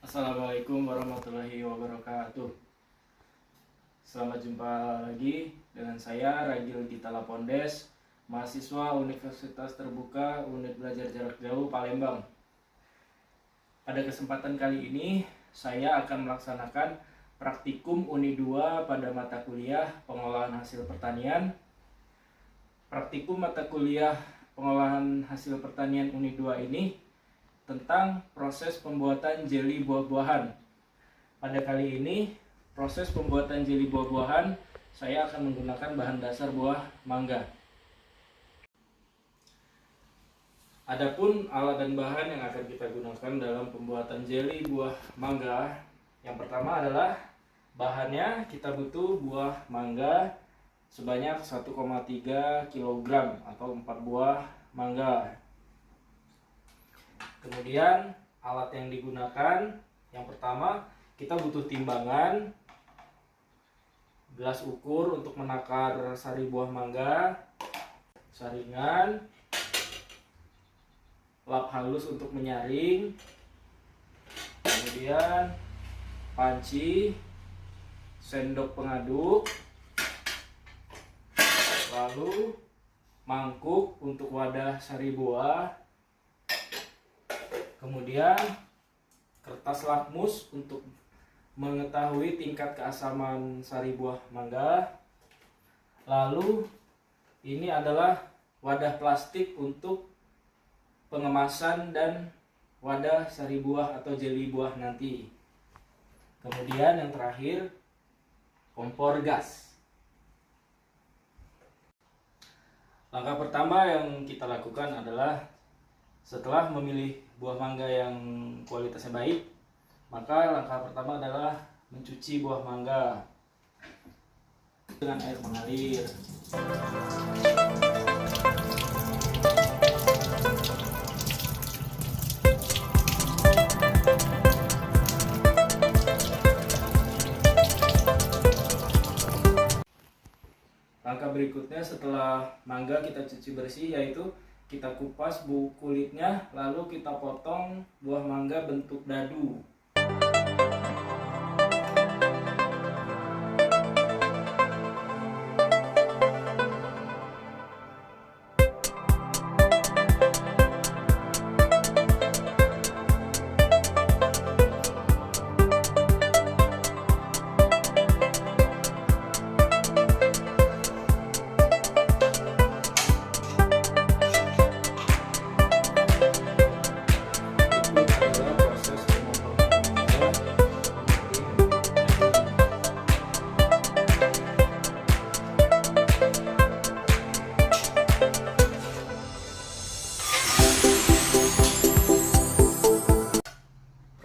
Assalamualaikum warahmatullahi wabarakatuh. Selamat jumpa lagi dengan saya Ragil Gita Lapondes, mahasiswa Universitas Terbuka Unit Belajar Jarak Jauh Palembang. Pada kesempatan kali ini saya akan melaksanakan praktikum Uni 2 pada mata kuliah Pengolahan Hasil Pertanian. Praktikum mata kuliah Pengolahan Hasil Pertanian Uni 2 ini tentang proses pembuatan jeli buah-buahan. Pada kali ini, proses pembuatan jeli buah-buahan, saya akan menggunakan bahan dasar buah mangga. Adapun alat dan bahan yang akan kita gunakan dalam pembuatan jeli buah mangga, yang pertama adalah bahannya kita butuh buah mangga sebanyak 1,3 kg atau 4 buah mangga. Kemudian alat yang digunakan, yang pertama kita butuh timbangan, gelas ukur untuk menakar sari buah mangga, saringan, lap halus untuk menyaring, kemudian panci, sendok pengaduk, lalu mangkuk untuk wadah sari buah, kemudian kertas lakmus untuk mengetahui tingkat keasaman sari buah mangga. Lalu ini adalah wadah plastik untuk pengemasan dan wadah sari buah atau jeli buah nanti. Kemudian yang terakhir, kompor gas. Langkah pertama yang kita lakukan adalah setelah memilih buah mangga yang kualitasnya baik, maka langkah pertama adalah mencuci buah mangga dengan air mengalir. Langkah berikutnya setelah mangga kita cuci bersih, yaitu kita kupas kulitnya, lalu kita potong buah mangga bentuk dadu.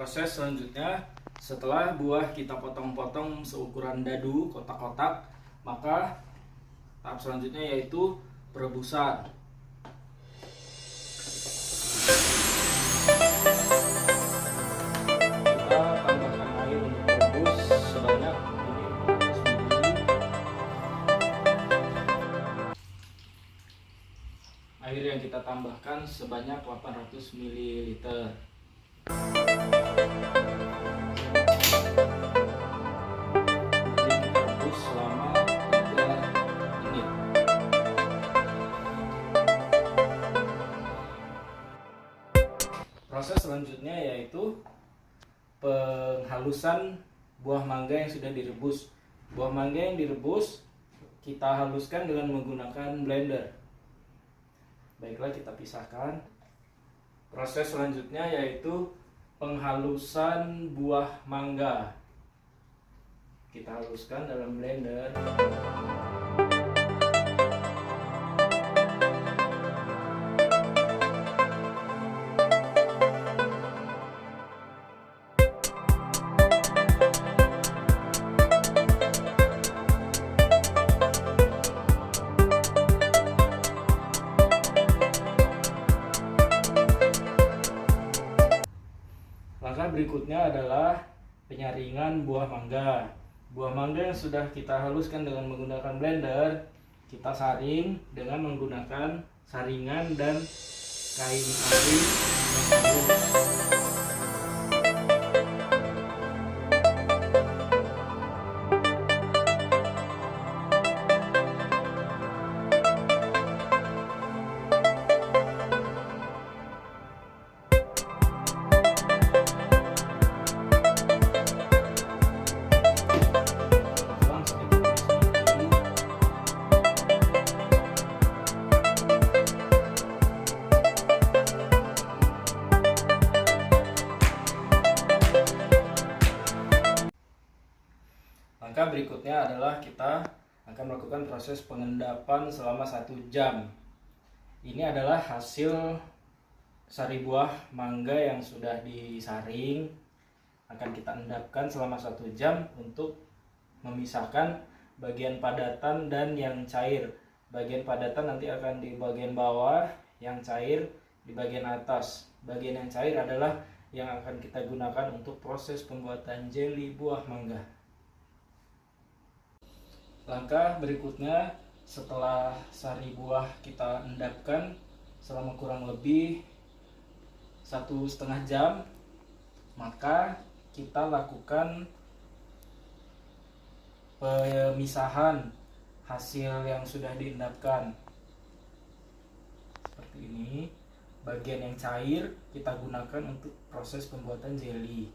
Proses selanjutnya, setelah buah kita potong-potong seukuran dadu, kotak-kotak, maka tahap selanjutnya yaitu perebusan. Kita tambahkan air untuk merebus sebanyak 400 ml. Air yang kita tambahkan sebanyak 800 ml. Proses selanjutnya yaitu penghalusan buah mangga yang sudah direbus. Buah mangga yang direbus kita haluskan dengan menggunakan blender. Baiklah, kita pisahkan. Proses selanjutnya yaitu penghalusan buah mangga. Kita haluskan dalam blender. Langkah berikutnya adalah penyaringan buah mangga. Buah mangga yang sudah kita haluskan dengan menggunakan blender, kita saring dengan menggunakan saringan dan kain saring yang halus. Langkah berikutnya adalah kita akan melakukan proses pengendapan selama 1 jam. Ini adalah hasil sari buah mangga yang sudah disaring. Akan kita endapkan selama 1 jam untuk memisahkan bagian padatan dan yang cair. Bagian padatan nanti akan di bagian bawah, yang cair di bagian atas. Bagian yang cair adalah yang akan kita gunakan untuk proses pembuatan jeli buah mangga. Langkah berikutnya, setelah sari buah kita endapkan selama kurang lebih 1,5 jam, maka kita lakukan pemisahan hasil yang sudah diendapkan. Seperti ini. Bagian yang cair kita gunakan untuk proses pembuatan jeli.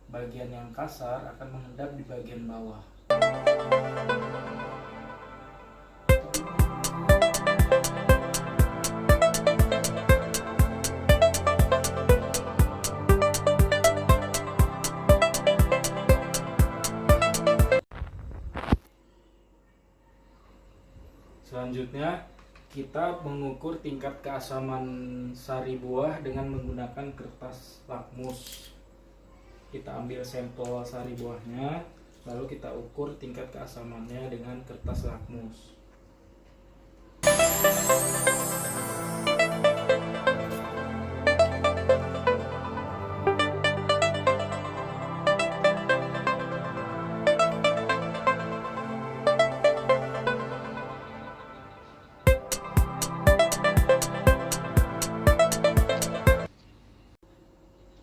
Bagian yang kasar akan mengendap di bagian bawah. Selanjutnya kita mengukur tingkat keasaman sari buah dengan menggunakan kertas lakmus. Kita ambil sampel sari buahnya, lalu kita ukur tingkat keasamannya dengan kertas lakmus.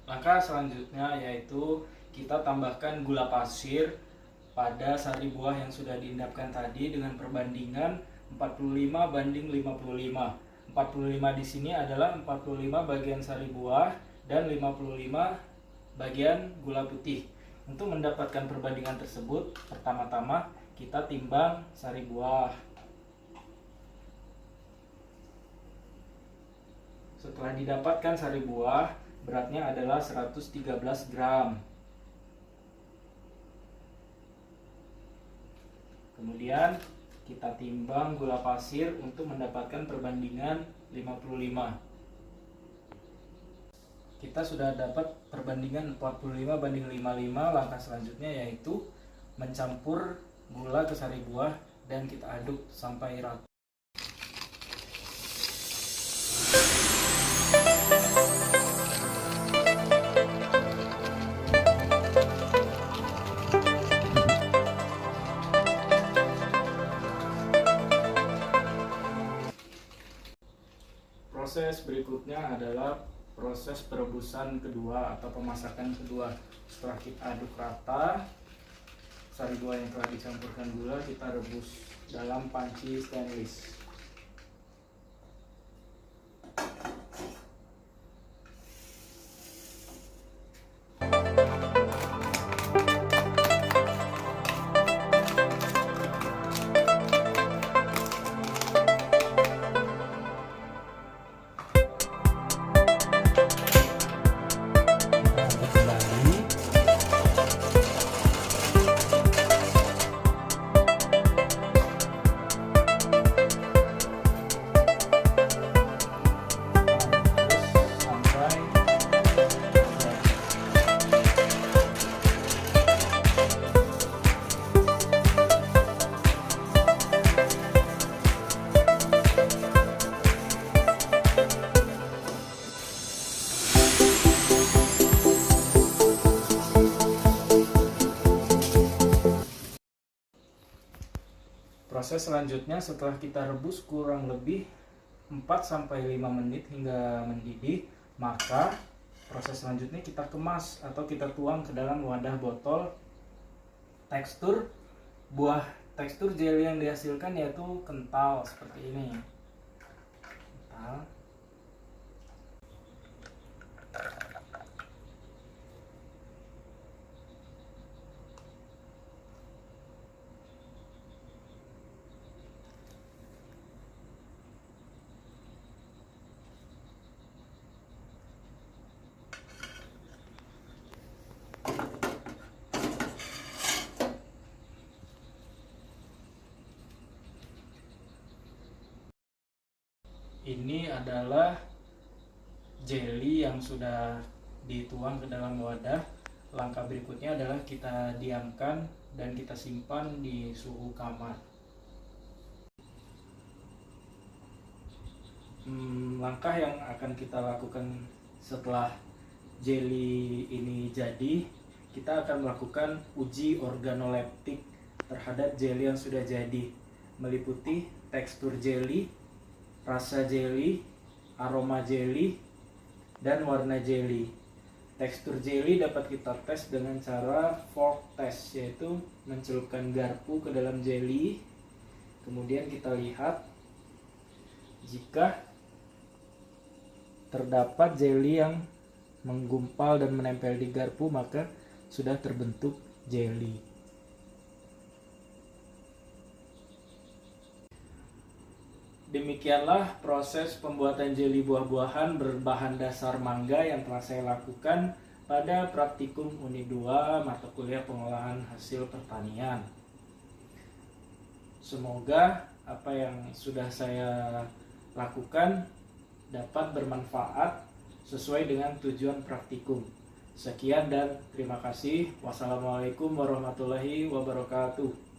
Langkah selanjutnya yaitu kita tambahkan gula pasir pada sari buah yang sudah diendapkan tadi dengan perbandingan 45:55. 45 di sini adalah 45 bagian sari buah dan 55 bagian gula putih. Untuk mendapatkan perbandingan tersebut, pertama-tama kita timbang sari buah. Setelah didapatkan sari buah, beratnya adalah 113 gram. Kemudian kita timbang gula pasir untuk mendapatkan perbandingan 55. Kita sudah dapat perbandingan 45:55. Langkah selanjutnya yaitu mencampur gula ke sari buah dan kita aduk sampai rata. Proses berikutnya adalah proses perebusan kedua atau pemasakan kedua. Setelah kita aduk rata sari buah yang telah dicampurkan gula, kita rebus dalam panci stainless. Proses selanjutnya setelah kita rebus kurang lebih 4-5 menit hingga mendidih, maka proses selanjutnya kita kemas atau kita tuang ke dalam wadah botol. Tekstur jeli yang dihasilkan yaitu kental seperti ini. Kental. Ini adalah jelly yang sudah dituang ke dalam wadah. Langkah berikutnya adalah kita diamkan dan kita simpan di suhu kamar. Langkah yang akan kita lakukan setelah jelly ini jadi, kita akan melakukan uji organoleptik terhadap jelly yang sudah jadi, meliputi tekstur jelly, rasa jelly, aroma jelly, dan warna jelly. Tekstur jelly dapat kita tes dengan cara fork test, yaitu mencelupkan garpu ke dalam jelly. Kemudian kita lihat jika terdapat jelly yang menggumpal dan menempel di garpu, maka sudah terbentuk jelly. Demikianlah proses pembuatan jelly buah-buahan berbahan dasar mangga yang telah saya lakukan pada praktikum Unit 2 mata kuliah pengolahan hasil pertanian. Semoga apa yang sudah saya lakukan dapat bermanfaat sesuai dengan tujuan praktikum. Sekian dan terima kasih. Wassalamualaikum warahmatullahi wabarakatuh.